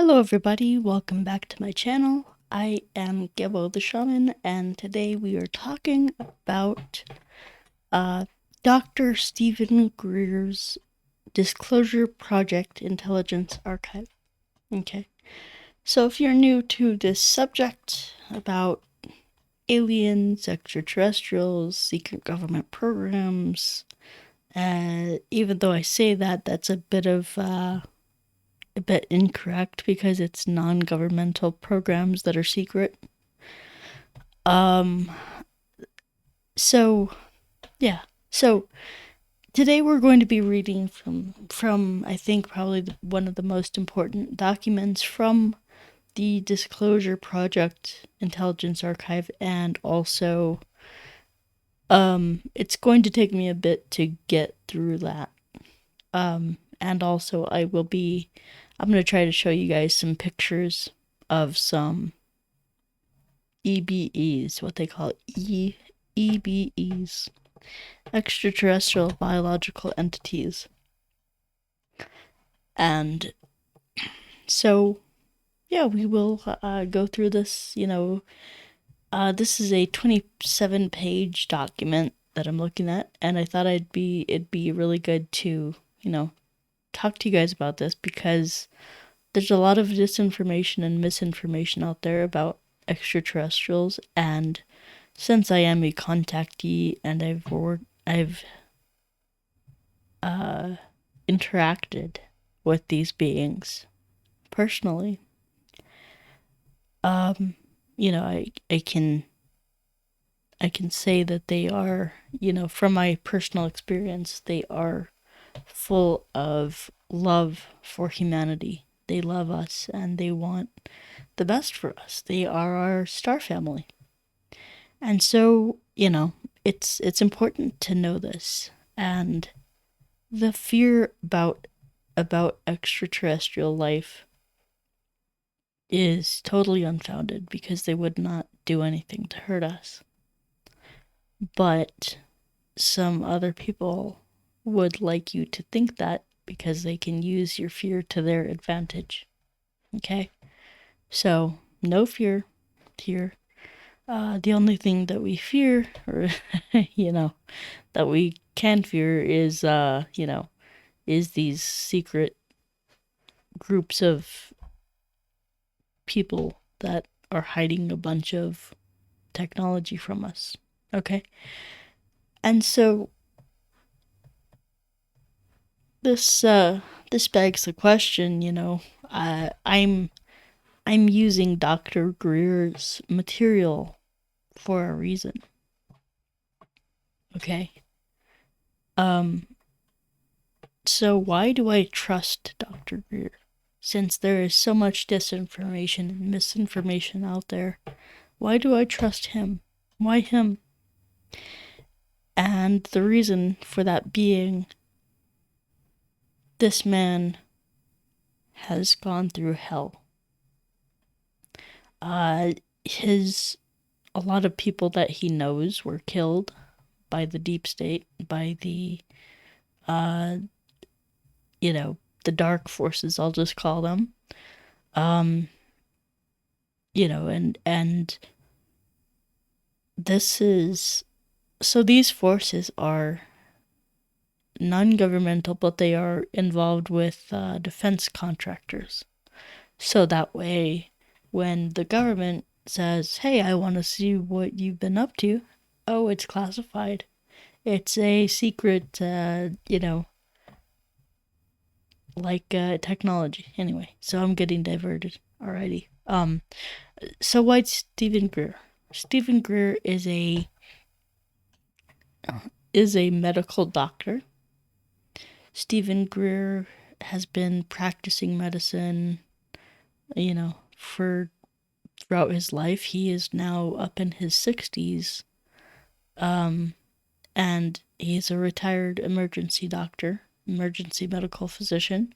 Hello everybody, welcome back to my channel. I am Gebo the Shaman, and today we are talking about Dr. Stephen Greer's Disclosure Project Intelligence Archive. Okay, so if you're new to this subject about aliens, extraterrestrials, secret government programs, even though I say that, that's a bit incorrect because it's non-governmental programs that are secret. So today we're going to be reading from I think probably one of the most important documents from the Disclosure Project Intelligence Archive, and also it's going to take me a bit to get through that. And also I'm going to try to show you guys some pictures of some EBEs, what they call EBEs, extraterrestrial biological entities. And so, yeah, we will go through this. This is a 27-page document that I'm looking at, and I thought it'd be really good to, talk to you guys about this, because there's a lot of disinformation and misinformation out there about extraterrestrials, and since I am a contactee and I've interacted with these beings personally, I can say that they are, from my personal experience, they are full of love for humanity. They love us and they want the best for us. They are our star family. And so, it's important to know this. And the fear about extraterrestrial life is totally unfounded, because they would not do anything to hurt us. But some other people would like you to think that, because they can use your fear to their advantage. Okay? So, no fear here. The only thing that we fear, or, that we can fear is, is these secret groups of people that are hiding a bunch of technology from us. Okay? And so, this begs the question, I'm using Dr. Greer's material for a reason. Okay? So why do I trust Dr. Greer? Since there is so much disinformation and misinformation out there, why do I trust him? Why him? And the reason for that being, this man has gone through hell. A lot of people that he knows were killed by the deep state, by the the dark forces, I'll just call them. And this is, so these forces are non-governmental, but they are involved with defense contractors. So that way, when the government says, hey, I want to see what you've been up to, oh, it's classified. It's a secret, technology. Anyway, so I'm getting diverted already. So why Stephen Greer? Stephen Greer is a medical doctor. Stephen Greer has been practicing medicine, for throughout his life. He is now up in his 60s, and he's a retired emergency doctor, emergency medical physician,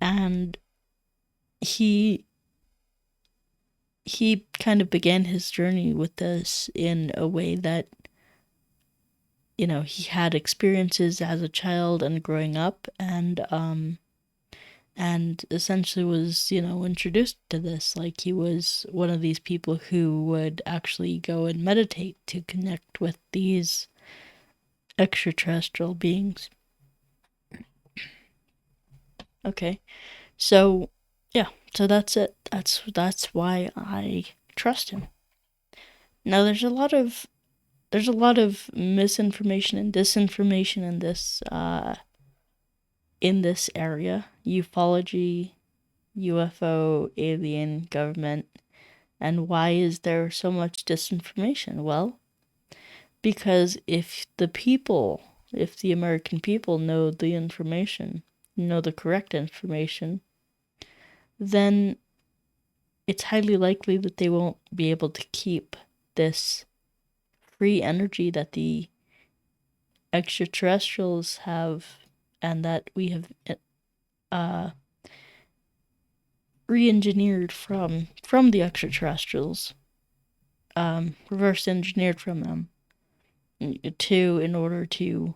and he kind of began his journey with this in a way that, he had experiences as a child and growing up, and and essentially was, introduced to this. Like, he was one of these people who would actually go and meditate to connect with these extraterrestrial beings. Okay, so yeah, so that's it. That's why I trust him. Now, there's a lot of misinformation and disinformation in this area. Ufology, UFO, alien, government. And why is there so much disinformation? Well, because if the American people know the information, know the correct information, then it's highly likely that they won't be able to keep this free energy that the extraterrestrials have and that we have uh, re-engineered from the extraterrestrials, reverse engineered from them in order to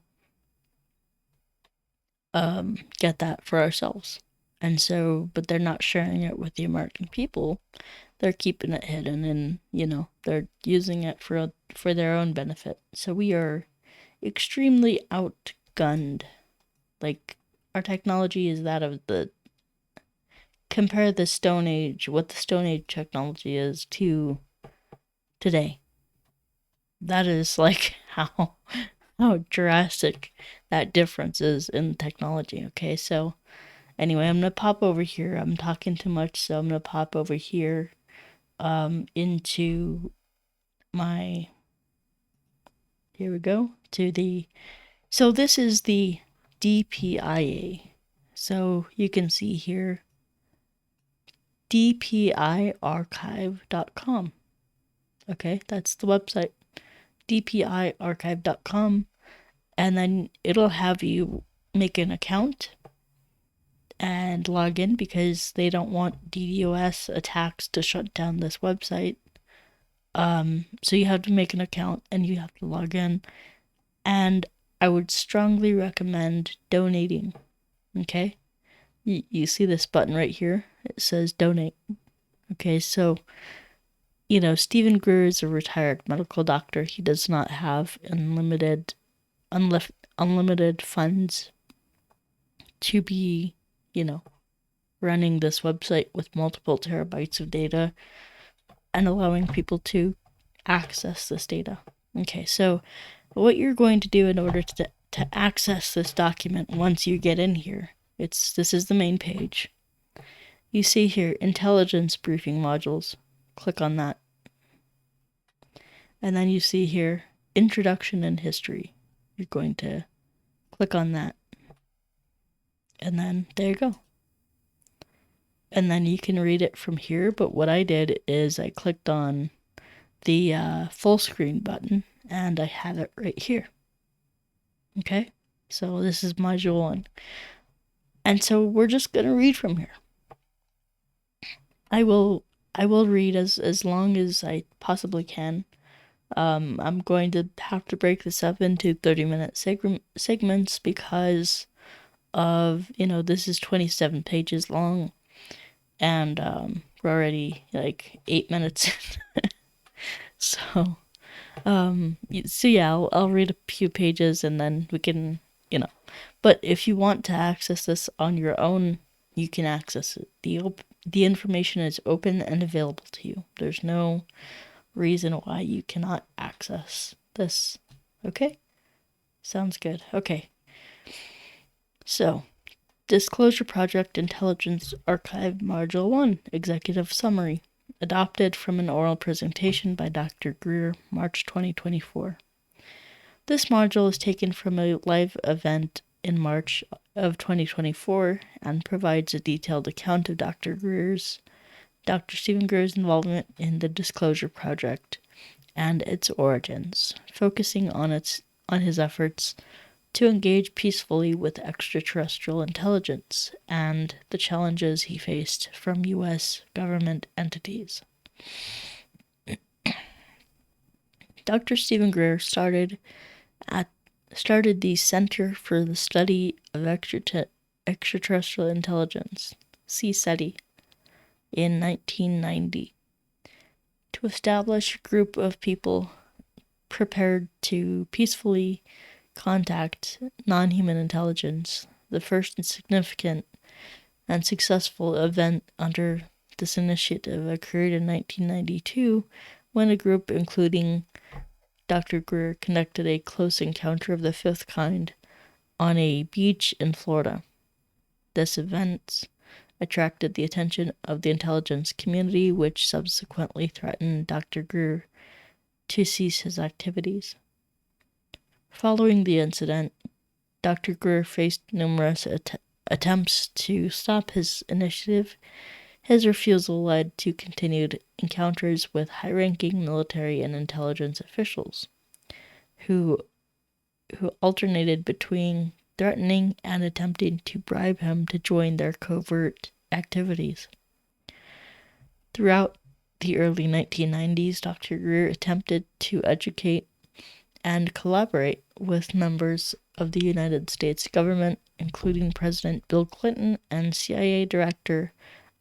get that for ourselves. And so, but they're not sharing it with the American people. They're keeping it hidden, and they're using it for their own benefit. So we are extremely outgunned. Like, our technology is that of the compare the Stone Age, what the Stone Age technology is to today. That is like how drastic that difference is in technology. Okay, so anyway, I'm gonna pop over here. I'm talking too much, so I'm gonna pop over here into my, here we go, to the, so this is the DPIA. So you can see here dpiarchive.com. Okay, that's the website, dpiarchive.com. And then it'll have you make an account and log in because they don't want DDoS attacks to shut down this website. So you have to make an account and you have to log in. And I would strongly recommend donating. Okay? You see this button right here? It says donate. Okay, so, Stephen Greer is a retired medical doctor. He does not have unlimited funds to be, running this website with multiple terabytes of data and allowing people to access this data. Okay, so what you're going to do in order to access this document once you get in here, this is the main page. You see here, intelligence briefing modules. Click on that. And then you see here, introduction and history. You're going to click on that. And then there you go. And then you can read it from here. But what I did is I clicked on the full screen button and I have it right here. Okay, so this is module 1. And so we're just going to read from here. I will read as long as I possibly can. I'm going to have to break this up into 30-minute segments because of, this is 27 pages long and we're already like 8 minutes in. So yeah, I'll read a few pages and then we can, but if you want to access this on your own, you can access it. The information is open and available to you. There's no reason why you cannot access this. Okay? Sounds good. Okay. So, Disclosure Project Intelligence Archive Module 1, Executive Summary, adopted from an oral presentation by Dr. Greer, March 2024. This module is taken from a live event in March of 2024 and provides a detailed account of Dr. Stephen Greer's involvement in the Disclosure Project and its origins, focusing on his efforts to engage peacefully with extraterrestrial intelligence and the challenges he faced from U.S. government entities. Dr. Stephen Greer started the Center for the Study of Extraterrestrial Intelligence, (SETI), in 1990 to establish a group of people prepared to peacefully contact non-human intelligence. The first significant and successful event under this initiative occurred in 1992 when a group including Dr. Greer conducted a close encounter of the fifth kind on a beach in Florida. This event attracted the attention of the intelligence community, which subsequently threatened Dr. Greer to cease his activities. Following the incident, Dr. Greer faced numerous attempts to stop his initiative. His refusal led to continued encounters with high-ranking military and intelligence officials, who alternated between threatening and attempting to bribe him to join their covert activities. Throughout the early 1990s, Dr. Greer attempted to educate and collaborate with members of the United States government, including President Bill Clinton and CIA Director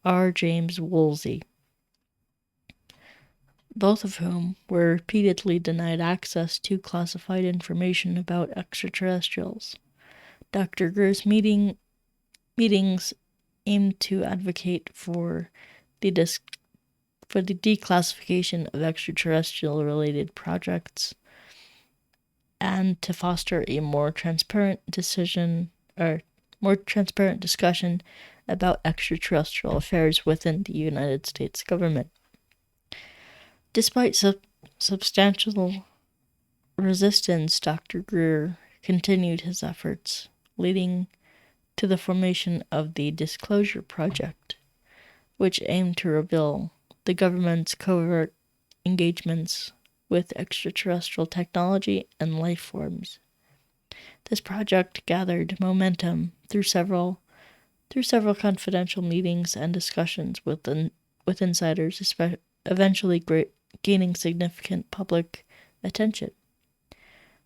R. James Woolsey, both of whom were repeatedly denied access to classified information about extraterrestrials. Dr. Greer's meetings aimed to advocate for the declassification of extraterrestrial-related projects and to foster a more transparent discussion about extraterrestrial affairs within the United States government. Despite substantial resistance, Dr. Greer continued his efforts, leading to the formation of the Disclosure Project, which aimed to reveal the government's covert engagements with extraterrestrial technology and life forms. This project gathered momentum through several confidential meetings and discussions with insiders, eventually gaining significant public attention.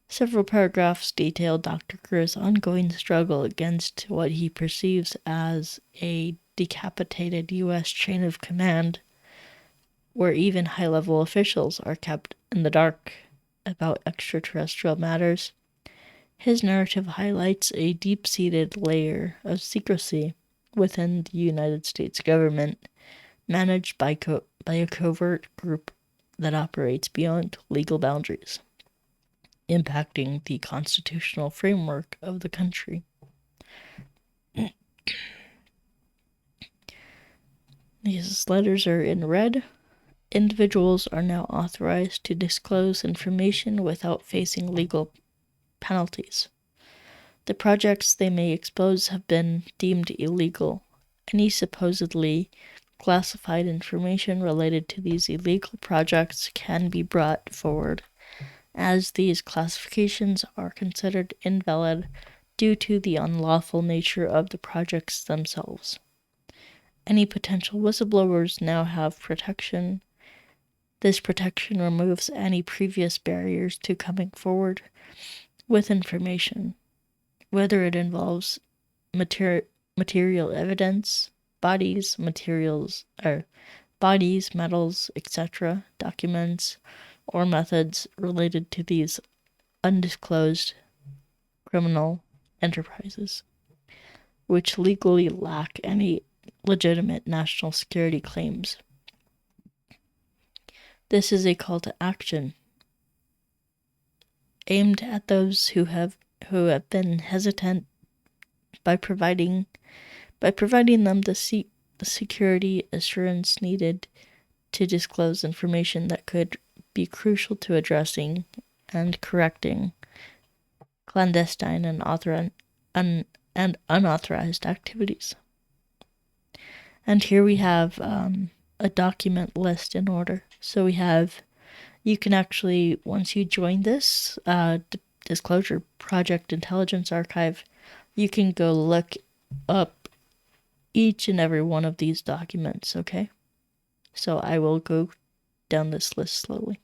Several paragraphs detailed Dr. Greer's ongoing struggle against what he perceives as a decapitated U.S. chain of command, where even high-level officials are kept in the dark about extraterrestrial matters. His narrative highlights a deep-seated layer of secrecy within the United States government, managed by a covert group that operates beyond legal boundaries, impacting the constitutional framework of the country. These letters are in red. Individuals are now authorized to disclose information without facing legal penalties. The projects they may expose have been deemed illegal. Any supposedly classified information related to these illegal projects can be brought forward, as these classifications are considered invalid due to the unlawful nature of the projects themselves. Any potential whistleblowers now have protection. This protection removes any previous barriers to coming forward with information, whether it involves material evidence, bodies, metals, etc., documents, or methods related to these undisclosed criminal enterprises, which legally lack any legitimate national security claims. This is a call to action aimed at those who have been hesitant by providing them the security assurance needed to disclose information that could be crucial to addressing and correcting clandestine and unauthorized activities. And here we have a document list in order. So you can actually, once you join this Disclosure Project Intelligence Archive, you can go look up each and every one of these documents, okay? So I will go down this list slowly.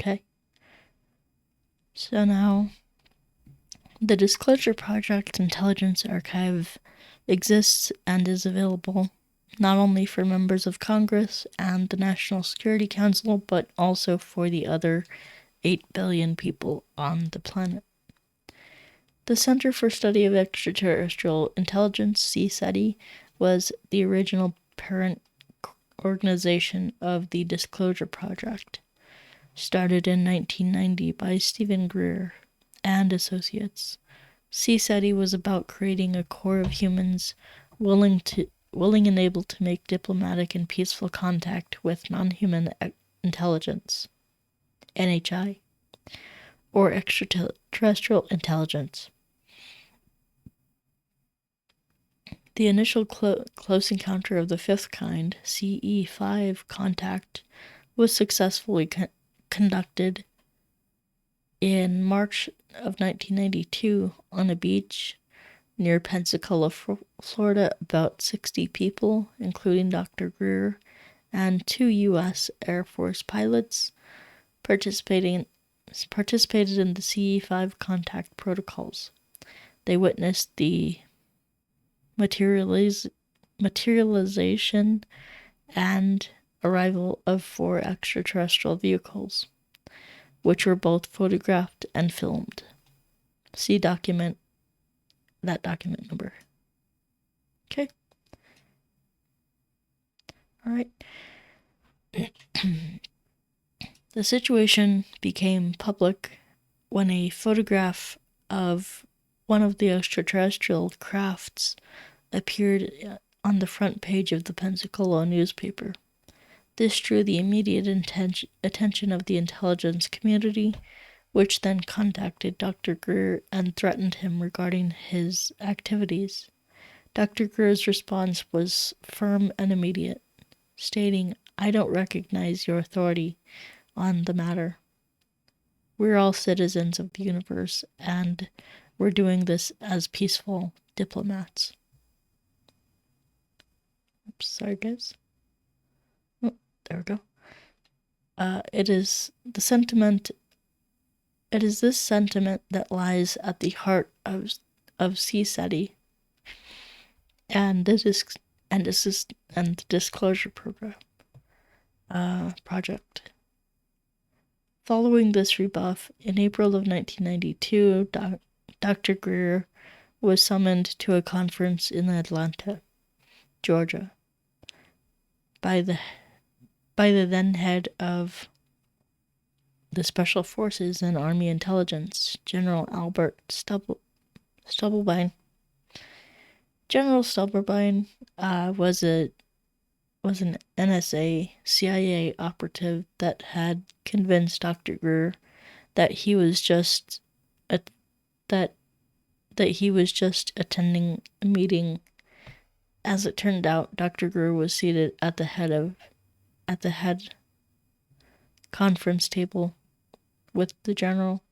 Okay. So now, the Disclosure Project Intelligence Archive exists and is available not only for members of Congress and the National Security Council, but also for the other 8 billion people on the planet. The Center for Study of Extraterrestrial Intelligence, CSETI, was the original parent organization of the Disclosure Project, started in 1990 by Stephen Greer and Associates. CSETI was about creating a core of humans willing and able to make diplomatic and peaceful contact with non-human intelligence, NHI, or extraterrestrial intelligence. The initial close encounter of the fifth kind, CE5 contact, was successfully conducted in March of 1992 on a beach near Pensacola, Florida. About 60 people, including Dr. Greer and 2 U.S. Air Force pilots, participated in the CE5 contact protocols. They witnessed the materialization and arrival of 4 extraterrestrial vehicles, which were both photographed and filmed. See document number. Okay. All right. The situation became public when a photograph of one of the extraterrestrial crafts appeared on the front page of the Pensacola newspaper. This drew the immediate attention of the intelligence community, which then contacted Dr. Greer and threatened him regarding his activities. Dr. Greer's response was firm and immediate, stating, "I don't recognize your authority on the matter. We're all citizens of the universe, and we're doing this as peaceful diplomats." Oops, sorry guys. Oh, there we go. It is this sentiment that lies at the heart of CSETI and the Disclosure Project. Following this rebuff, in April of 1992, Dr. Greer was summoned to a conference in Atlanta, Georgia, by the then head of the Special Forces and Army Intelligence, General Albert Stubblebine. General Stubblebine was an NSA CIA operative that had convinced Dr. Greer that he was just attending a meeting. As it turned out, Dr. Greer was seated at the head conference table with the general.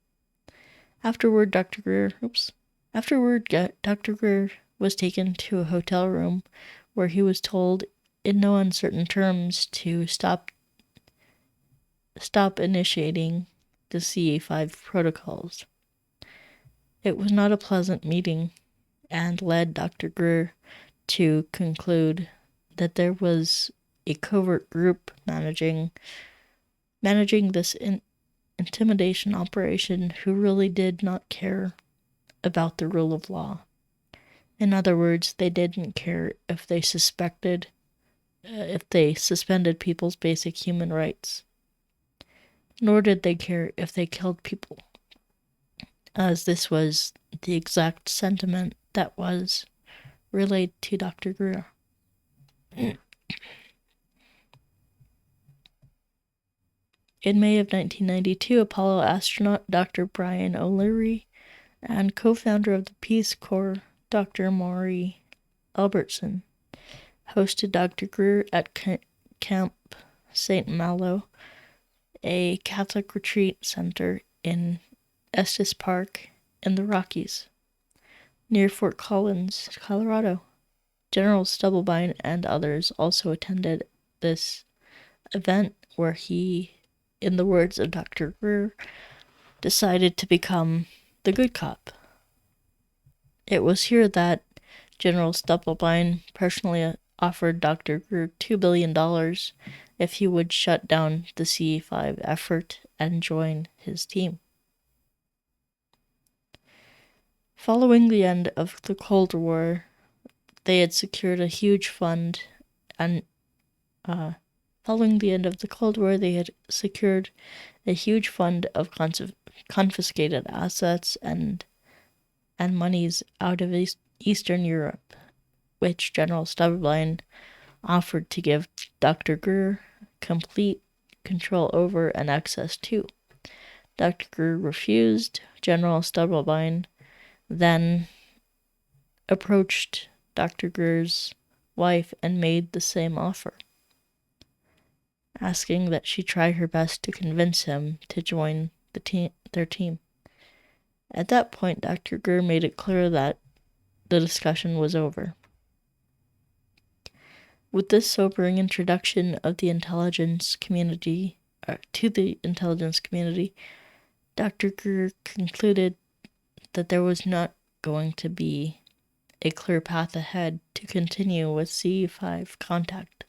Afterward, Dr. Greer was taken to a hotel room where he was told in no uncertain terms to stop initiating the CE5 protocols. It was not a pleasant meeting and led Dr. Greer to conclude that there was a covert group managing this intimidation operation who really did not care about the rule of law. In other words, they didn't care if they suspended people's basic human rights, nor did they care if they killed people, as this was the exact sentiment that was relayed to Dr. Greer. In May of 1992, Apollo astronaut Dr. Brian O'Leary and co-founder of the Peace Corps, Dr. Maury Albertson, hosted Dr. Greer at Camp St. Malo, a Catholic retreat center in Estes Park in the Rockies, near Fort Collins, Colorado. General Stubblebine and others also attended this event where he in the words of Dr. Greer, decided to become the good cop. It was here that General Stubblebine personally offered Dr. Greer $2 billion if he would shut down the CE5 effort and join his team. Following the end of the Cold War, they had secured a huge fund, and following the end of the Cold War, they had secured a huge fund of confiscated assets and monies out of Eastern Europe, which General Stubblebine offered to give Dr. Greer complete control over and access to. Dr. Greer refused. General Stubblebine then approached Dr. Greer's wife and made the same offer, asking that she try her best to convince him to join their team. At that point, Dr. Greer made it clear that the discussion was over. With this sobering introduction of the intelligence community to the intelligence community, Dr. Greer concluded that there was not going to be a clear path ahead to continue with CE5 contact.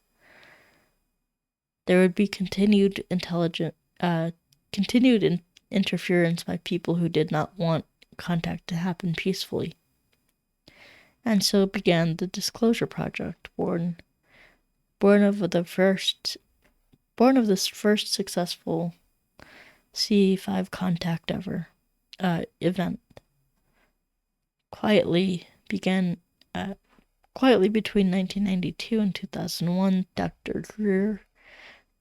There would be continued interference by people who did not want contact to happen peacefully. And so began the Disclosure Project, born of this first successful CE5 contact ever event. Quietly between 1992 and 2001, Dr. Greer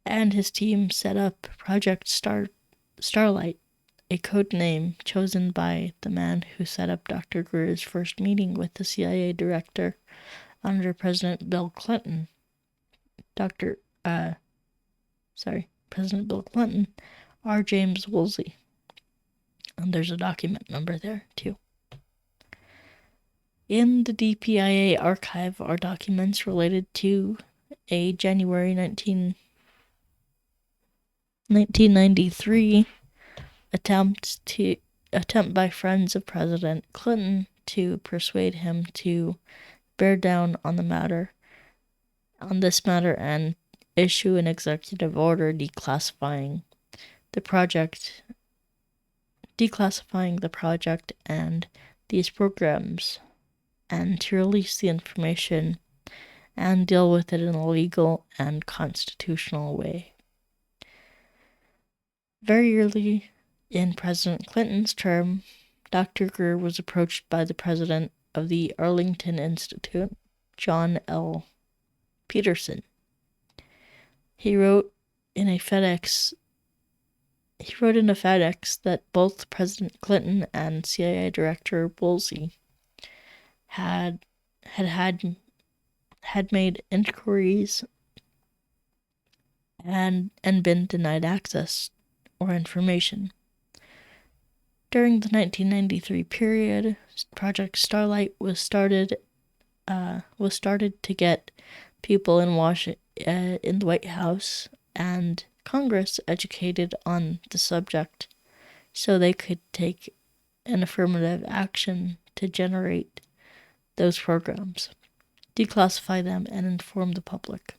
and his team set up Project Starlight, a code name chosen by the man who set up Dr. Greer's first meeting with the CIA director under President Bill Clinton. President Bill Clinton, R. James Woolsey. And there's a document number there, too. In the DPIA archive are documents related to a January 1993 attempt by friends of President Clinton to persuade him to bear down on this matter and issue an executive order declassifying the project and these programs, and to release the information and deal with it in a legal and constitutional way. Very early in President Clinton's term, Dr. Greer was approached by the president of the Arlington Institute, John L. Peterson. He wrote in a FedEx that both President Clinton and CIA Director Woolsey had made inquiries and been denied access or information. During the 1993 period, Project Starlight was started to get people in the White House and Congress educated on the subject so they could take an affirmative action to generate those programs, declassify them, and inform the public.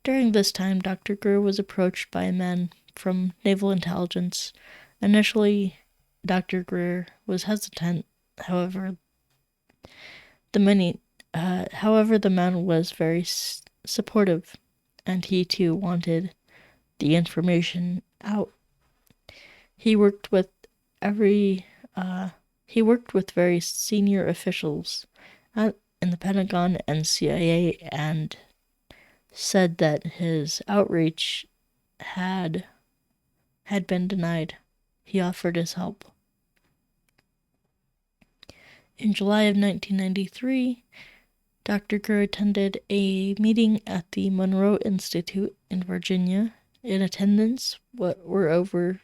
During this time, Dr. Greer was approached by men from naval intelligence. Initially, Dr. Greer was hesitant. However, the man was very supportive, and he too wanted the information out. He worked with very senior officials in the Pentagon and CIA, and said that his outreach had been denied. He offered his help. In July of 1993, Dr. Greer attended a meeting at the Monroe Institute in Virginia. In attendance were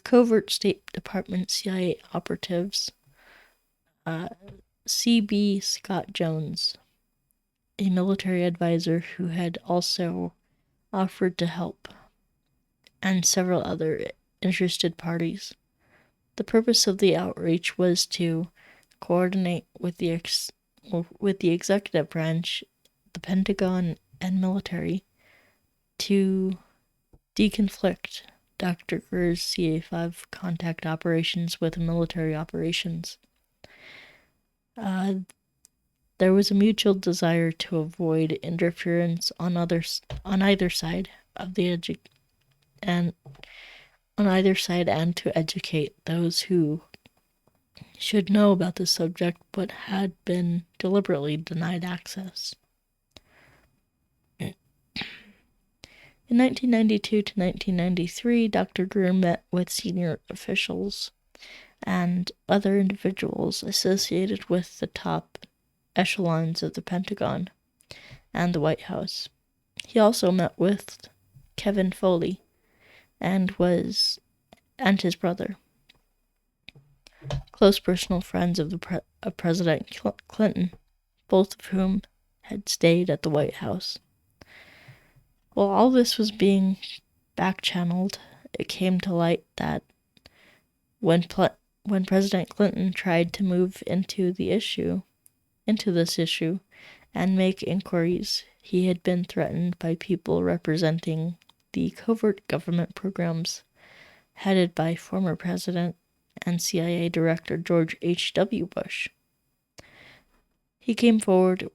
covert State Department CIA operatives, C.B. Scott Jones, a military advisor who had also offered to help. and several other interested parties. The purpose of the outreach was to coordinate with the executive branch, the Pentagon, and military to deconflict Dr. Greer's CA5 contact operations with military operations. There was a mutual desire to avoid interference on either side of the and to educate those who should know about the subject but had been deliberately denied access. In 1992 to 1993, Dr. Greer met with senior officials and other individuals associated with the top echelons of the Pentagon and the White House. He also met with Kevin Foley and his brother, close personal friends of President Clinton, both of whom had stayed at the White House. While all this was being back-channeled, it came to light that when President Clinton tried to move into this issue and make inquiries, he had been threatened by people representing the covert government programs headed by former President and CIA Director George H.W. Bush. He came forward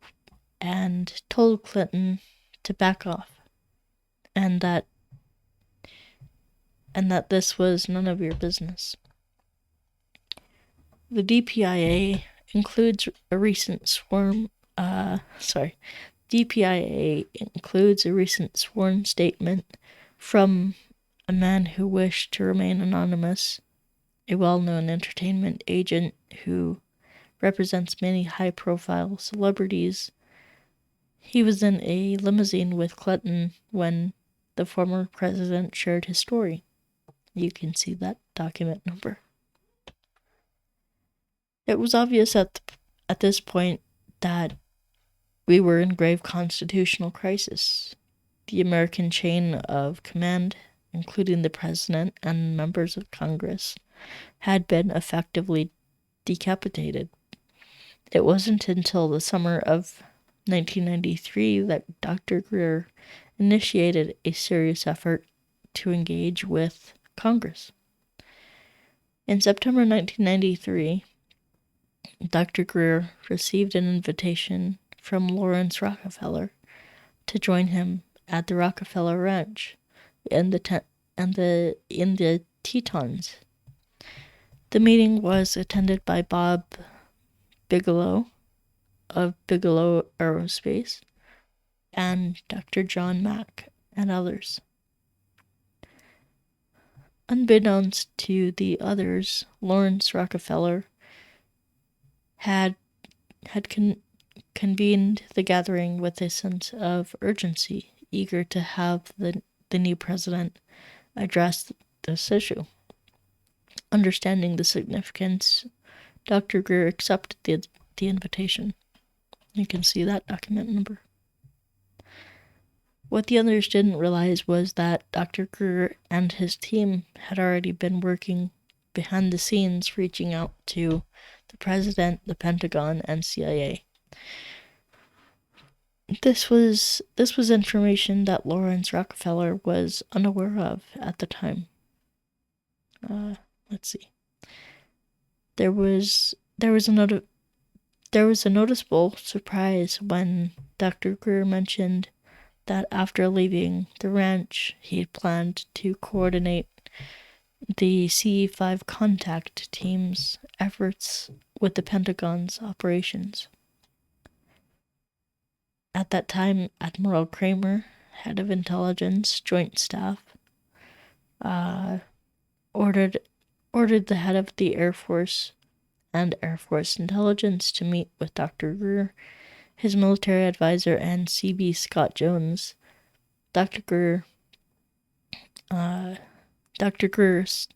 and told Clinton to back off, and that this was none of your business. The DPIA includes a recent sworn statement from a man who wished to remain anonymous, a well-known entertainment agent who represents many high-profile celebrities. He was in a limousine with Clinton when the former president shared his story. You can see that document number. It was obvious at this point that we were in grave constitutional crisis. The American chain of command, including the president and members of Congress, had been effectively decapitated. It wasn't until the summer of 1993 that Dr. Greer initiated a serious effort to engage with Congress. In September 1993, Dr. Greer received an invitation from Lawrence Rockefeller to join him at the Rockefeller Ranch in the Tetons. The meeting was attended by Bob Bigelow of Bigelow Aerospace and Dr. John Mack and others. Unbeknownst to the others, Lawrence Rockefeller had convened the gathering with a sense of urgency, eager to have the new president address this issue. Understanding the significance, Dr. Greer accepted the invitation. You can see that document number. What the others didn't realize was that Dr. Greer and his team had already been working behind the scenes, reaching out to the president, the Pentagon, and CIA. This was information that Lawrence Rockefeller was unaware of at the time. Let's see. There was a noticeable surprise when Dr. Greer mentioned that after leaving the ranch, he had planned to coordinate the CE5 contact team's efforts with the Pentagon's operations. At that time, Admiral Kramer, head of intelligence joint staff, ordered the head of the Air Force and Air Force intelligence to meet with Dr. Greer, his military advisor, and C.B. Scott Jones. Dr. Greer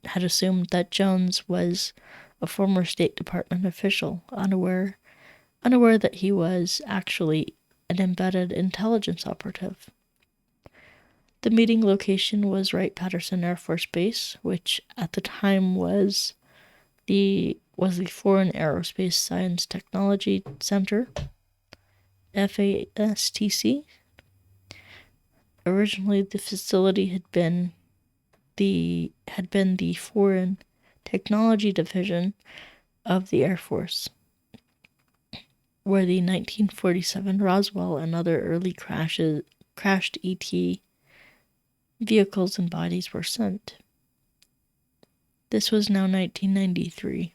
had assumed that Jones was a former State Department official, unaware that he was actually an embedded intelligence operative. The meeting location was Wright-Patterson Air Force Base, which at the time was the Foreign Aerospace Science Technology Center, FASTC. Originally, the facility had been the Foreign Technology Division of the Air Force, where the 1947 Roswell and other early crashed ET vehicles and bodies were sent. This was now 1993.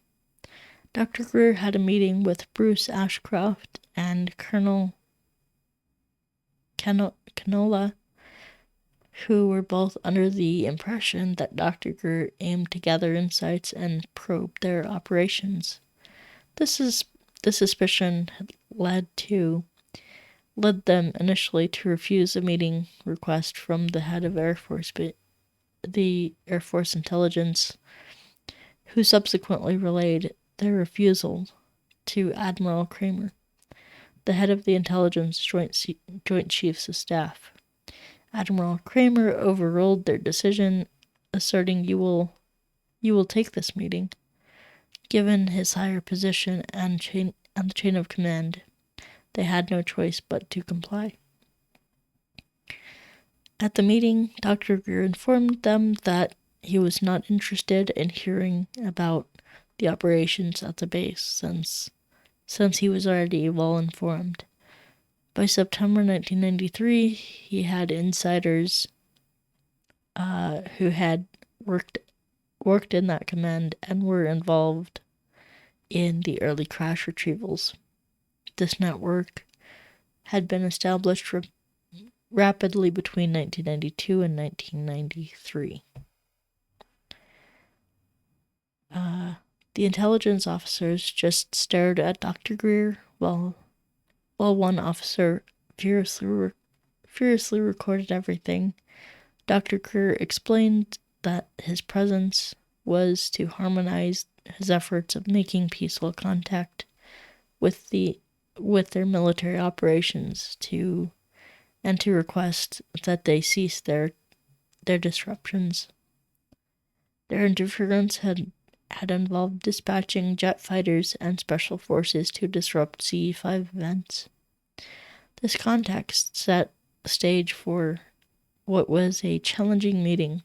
Dr. Greer had a meeting with Bruce Ashcroft and Colonel Canola, who were both under the impression that Dr. Greer aimed to gather insights and probe their operations. This suspicion had led them initially to refuse a meeting request from the head of the Air Force Intelligence, who subsequently relayed their refusal to Admiral Kramer, the head of the Intelligence Joint Chiefs of Staff. Admiral Kramer overruled their decision, asserting, "You will take this meeting." Given his higher position and the chain of command, they had no choice but to comply. At the meeting, Dr. Greer informed them that he was not interested in hearing about the operations at the base, since he was already well informed. By September 1993, he had insiders who had worked in that command and were involved in the early crash retrievals. This network had been established rapidly between 1992 and 1993. The intelligence officers just stared at Dr. Greer while one officer furiously recorded everything. Dr. Greer explained that his presence was to harmonize his efforts of making peaceful contact with their military operations and to request that they cease their disruptions. Their interference had involved dispatching jet fighters and special forces to disrupt CE-5 events. This context set the stage for what was a challenging meeting.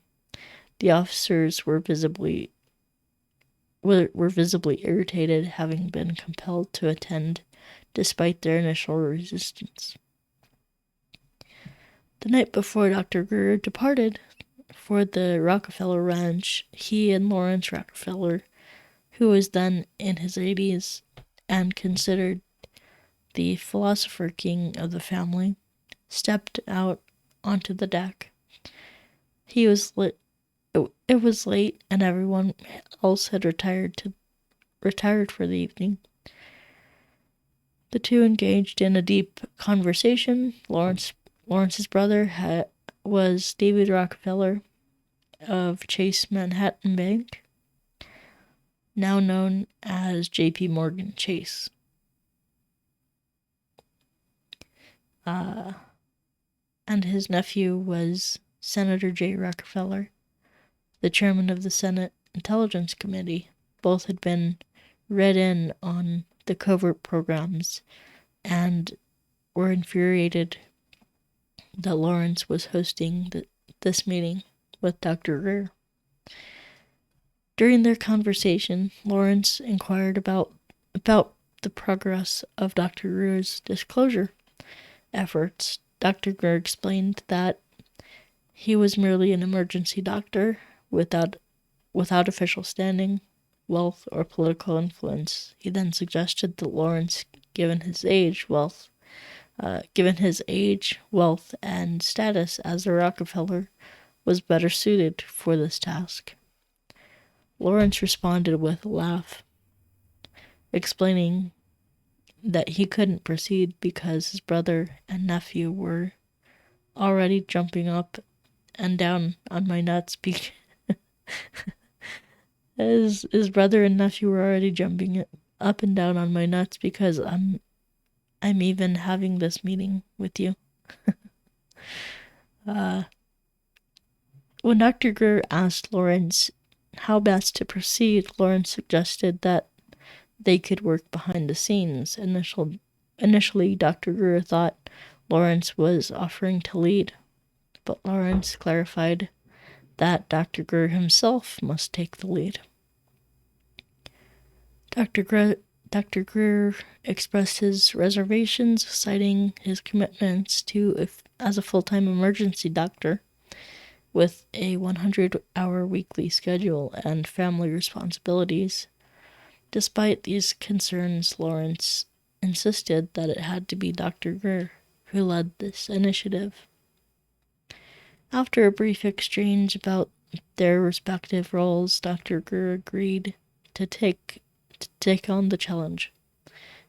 The officers were visibly irritated, having been compelled to attend despite their initial resistance. The night before Dr. Greer departed for the Rockefeller Ranch, he and Lawrence Rockefeller, who was then in his 80s and considered the philosopher king of the family, stepped out onto the deck. It was late, and everyone else had retired for the evening. The two engaged in a deep conversation. Lawrence's brother was David Rockefeller of Chase Manhattan Bank, now known as J.P. Morgan Chase. And his nephew was Senator J. Rockefeller, the chairman of the Senate Intelligence Committee. Both had been read in on the covert programs and were infuriated that Lawrence was hosting this meeting with Dr. Greer. During their conversation, Lawrence inquired about the progress of Dr. Greer's disclosure efforts. Dr. Greer explained that he was merely an emergency doctor without official standing, wealth, or political influence. He then suggested that Lawrence, given his age, wealth, and status as a Rockefeller, was better suited for this task. Lawrence responded with a laugh, explaining that he couldn't proceed because his brother and nephew were already jumping up and down on my nuts. His brother and nephew were already jumping up and down on my nuts because I'm even having this meeting with you. When Dr. Greer asked Lawrence how best to proceed, Lawrence suggested that they could work behind the scenes. Initially, Dr. Greer thought Lawrence was offering to lead, but Lawrence clarified that Dr. Greer himself must take the lead. Dr. Greer expressed his reservations, citing his commitments as a full-time emergency doctor with a 100-hour weekly schedule and family responsibilities. Despite these concerns, Lawrence insisted that it had to be Dr. Greer who led this initiative. After a brief exchange about their respective roles, Dr. Greer agreed to take on the challenge,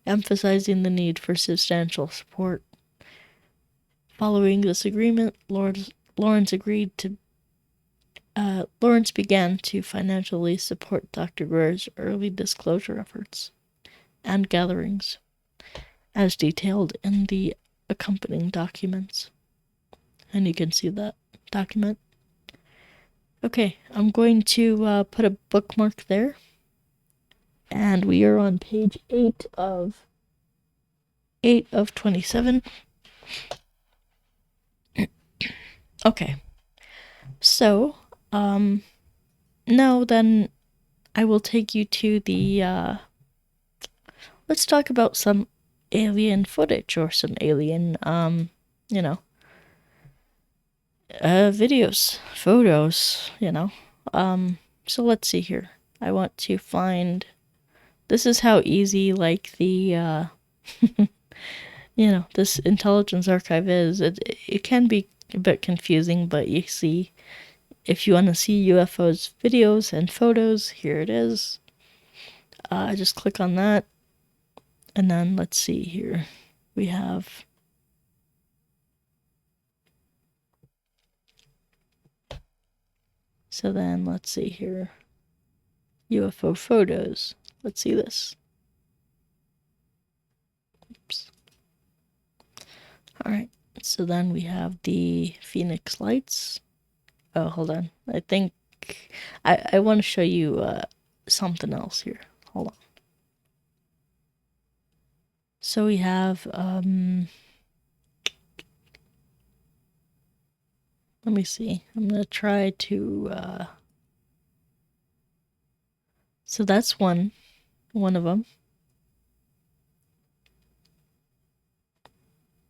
emphasizing the need for substantial support. Following this agreement, Lawrence began to financially support Dr. Greer's early disclosure efforts and gatherings, as detailed in the accompanying documents. And you can see that document. Okay, I'm going to put a bookmark there. And we are on page 8 of 27. Okay. So, now then I will take you to the let's talk about some alien footage or some alien videos, photos, so let's see here. I want to find, this is how easy like the this intelligence archive is. It can be a bit confusing, but you see, if you want to see UFOs videos and photos, here it is. Just click on that, and then let's see here. We have so then let's see here. UFO photos. Let's see this. Oops. All right. So then we have the Phoenix lights. Oh, hold on. I think I want to show you something else here. Hold on. So we have let me see. I'm gonna try to so that's one of them.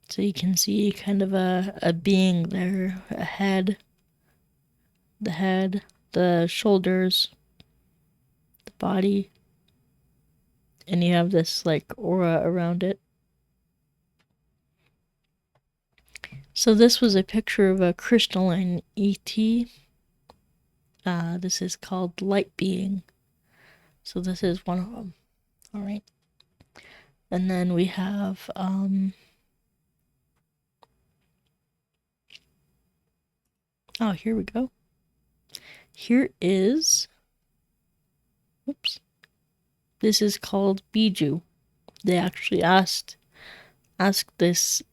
So you can see kind of a being there, a head, the shoulders, the body, and you have this like aura around it. So this was a picture of a crystalline ET. This is called Light Being. So this is one of them. All right. And then we have oh, here we go. Here is, oops. This is called Biju. They actually asked this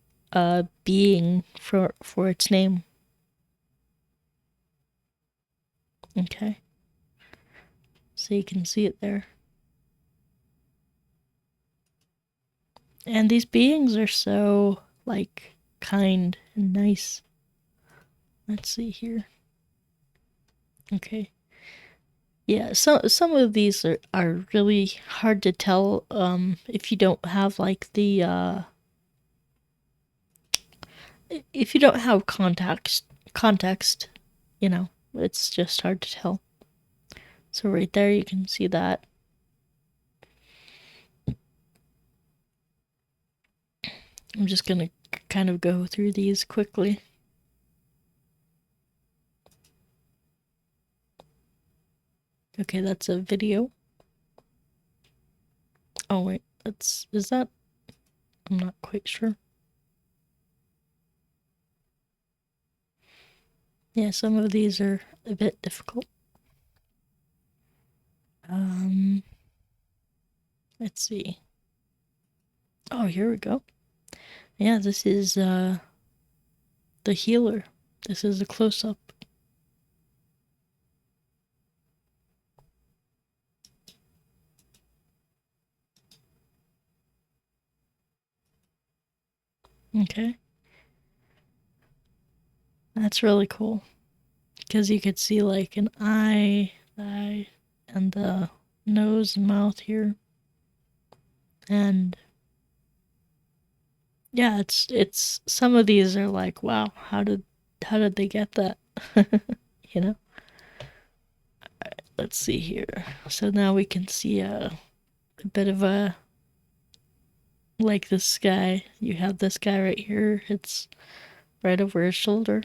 being for its name. Okay. So you can see it there. And these beings are so like kind and nice. Let's see here. Okay. Yeah, so some of these are really hard to tell if you don't have like the if you don't have context, it's just hard to tell. So right there you can see that. I'm just gonna kind of go through these quickly. Okay, that's a video. Oh wait, is that? I'm not quite sure. Yeah, some of these are a bit difficult. Let's see. Oh, here we go. Yeah, this is the healer. This is a close-up. Okay. That's really cool. Because you could see like an eye, and the nose and mouth here. And yeah, it's some of these are like, wow, how did they get that? you know? Let's see here. So now we can see a bit of a, like this guy. You have this guy right here. It's right over his shoulder.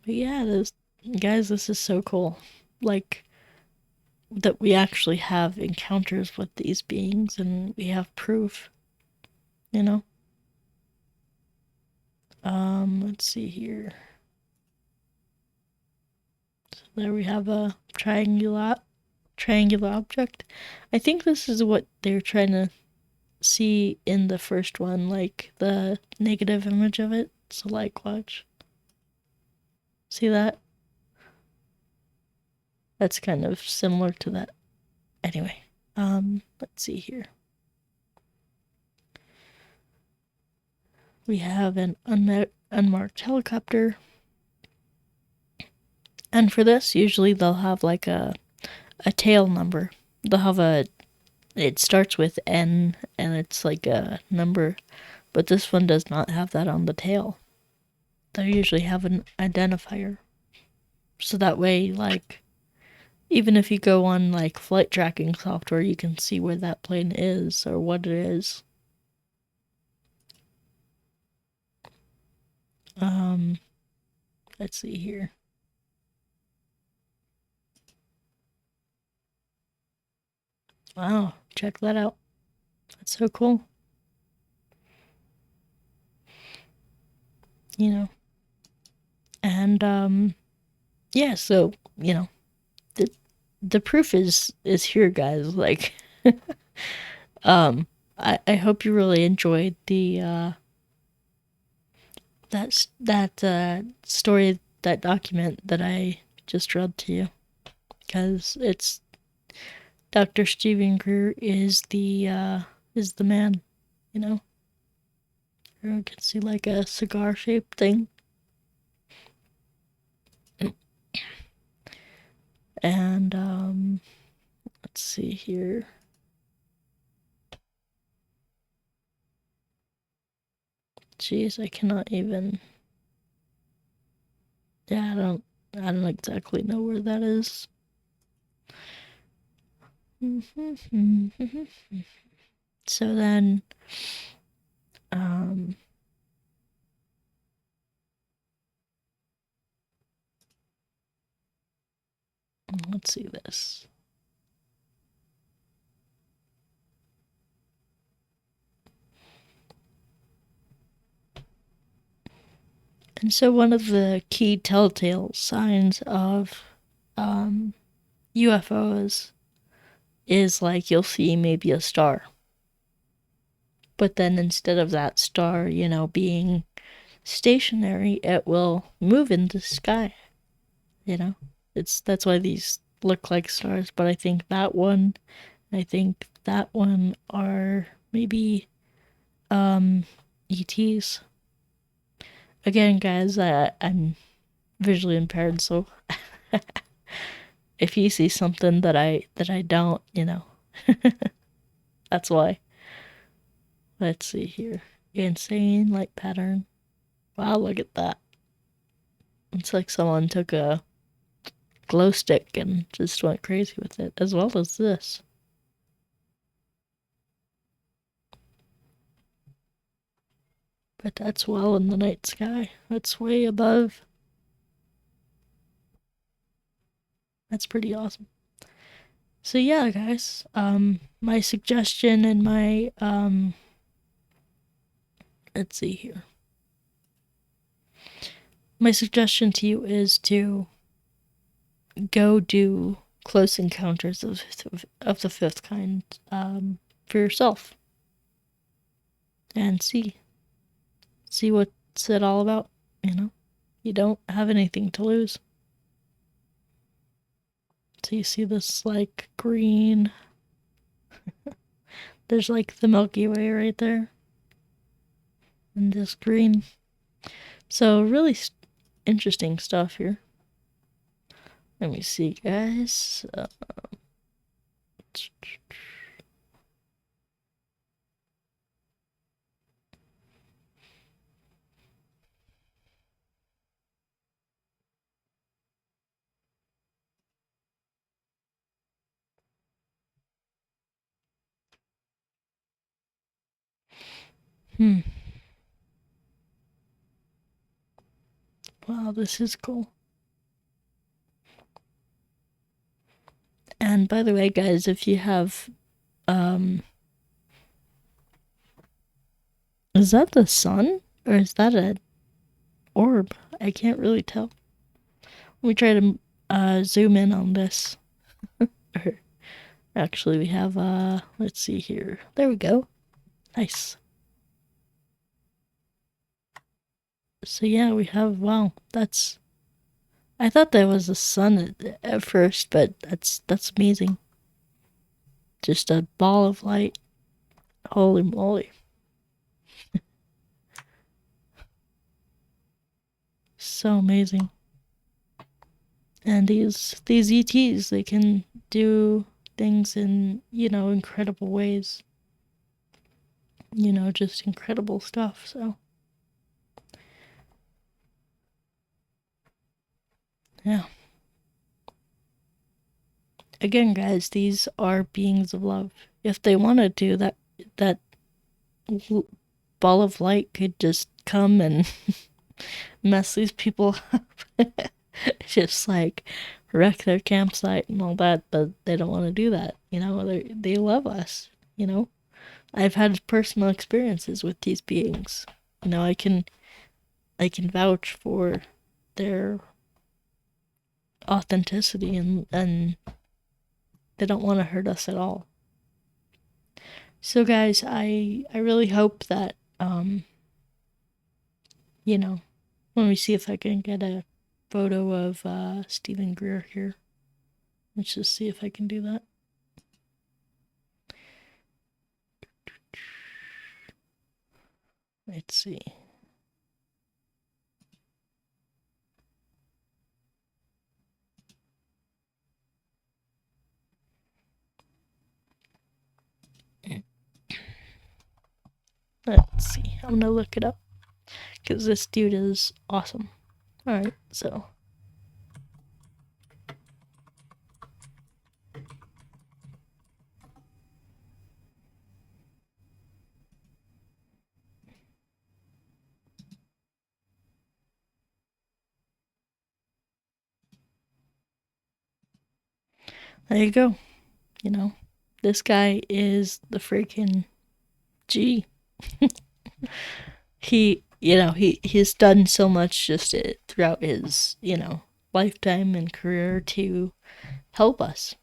But yeah, this guys, this is so cool. Like that we actually have encounters with these beings and we have proof, you know? Let's see here. So there we have a triangular object. I think this is what they're trying to see in the first one, like the negative image of it. So like watch. See that? That's kind of similar to that. Anyway, let's see here. We have an unmarked helicopter. And for this, usually they'll have like a tail number. They'll have it starts with N and it's like a number, but this one does not have that on the tail. They usually have an identifier. So that way, like, even if you go on like flight tracking software, you can see where that plane is or what it is. Let's see here. Wow, check that out. That's so cool. You know. And yeah, so, the proof is here, guys. Like I hope you really enjoyed the that story, that document that I just read to you, because it's Dr. Stephen Greer is the man, you know. You can see like a cigar shaped thing. And let's see here. Jeez, I cannot even. Yeah, I don't exactly know where that is. So then, let's see this. And so one of the key telltale signs of UFOs is like you'll see maybe a star. But then instead of that star, being stationary, it will move in the sky. That's why these look like stars. But I think that one are maybe ETs. Again, guys, I'm visually impaired, so if you see something that I don't, that's why. Let's see here. Insane light pattern. Wow, look at that. It's like someone took a glow stick and just went crazy with it, as well as this. But that's well in the night sky. That's way above. That's pretty awesome. So yeah, guys, my suggestion and my let's see here. My suggestion to you is to go do Close Encounters of the Fifth Kind for yourself and see what's it all about. You don't have anything to lose. So you see this like green There's like the Milky Way right there. And this green. So really interesting stuff here. Let me see, guys. Wow, this is cool. And by the way, guys, if you have, is that the sun or is that an orb? I can't really tell. Let me try to zoom in on this. Actually, we have, let's see here. There we go. Nice. So yeah, we have, wow, that's, I thought that was the sun at first, but that's amazing. Just a ball of light. Holy moly. So amazing. And these ETs, they can do things in, incredible ways. Just incredible stuff. So yeah. Again, guys, these are beings of love. If they wanted to, that ball of light could just come and mess these people up. Just like wreck their campsite and all that, but they don't want to do that. They love us. I've had personal experiences with these beings. I can vouch for their authenticity, and they don't want to hurt us at all. So guys, I really hope that let me see if I can get a photo of Stephen Greer here. Let's just see if I can do that. Let's see. Let's see. I'm gonna look it up because this dude is awesome. Alright, so. There you go. This guy is the freaking G. He's done so much just throughout his, lifetime and career to help us,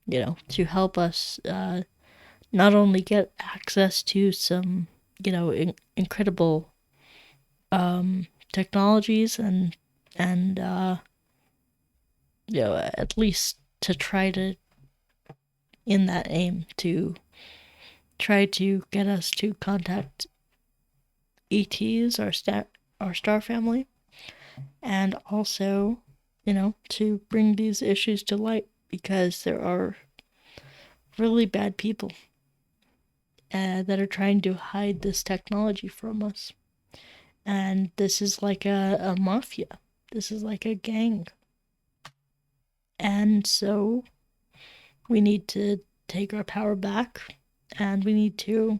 to help us not only get access to some, incredible technologies and at least to try to, in that aim, to try to get us to contact ETs, our star family, and also, to bring these issues to light, because there are really bad people that are trying to hide this technology from us. And this is like a mafia. This is like a gang. And so we need to take our power back, and we need to,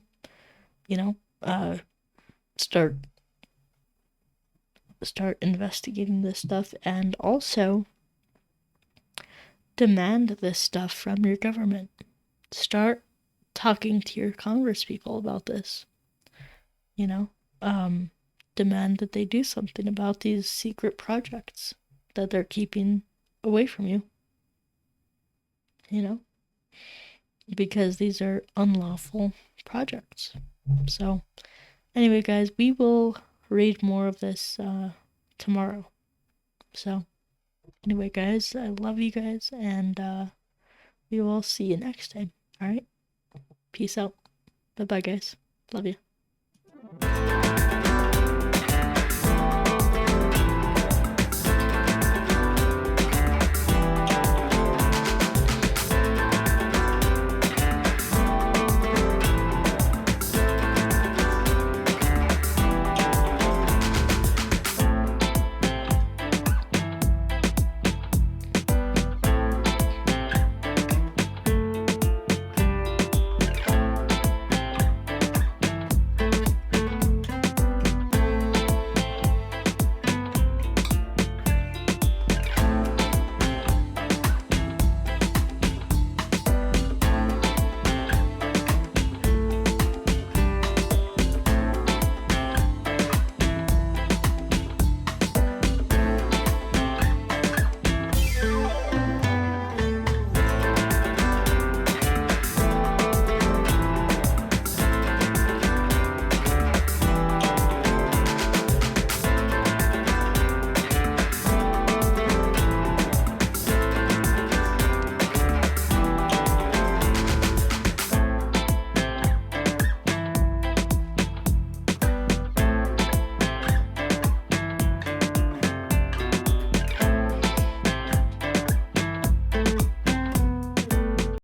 start investigating this stuff, and also demand this stuff from your government. Start talking to your congresspeople about this. Demand that they do something about these secret projects that they're keeping away from you. Because these are unlawful projects. So, anyway, guys, we will read more of this tomorrow. So, anyway, guys, I love you guys, and we will see you next time. All right? Peace out. Bye-bye, guys. Love you.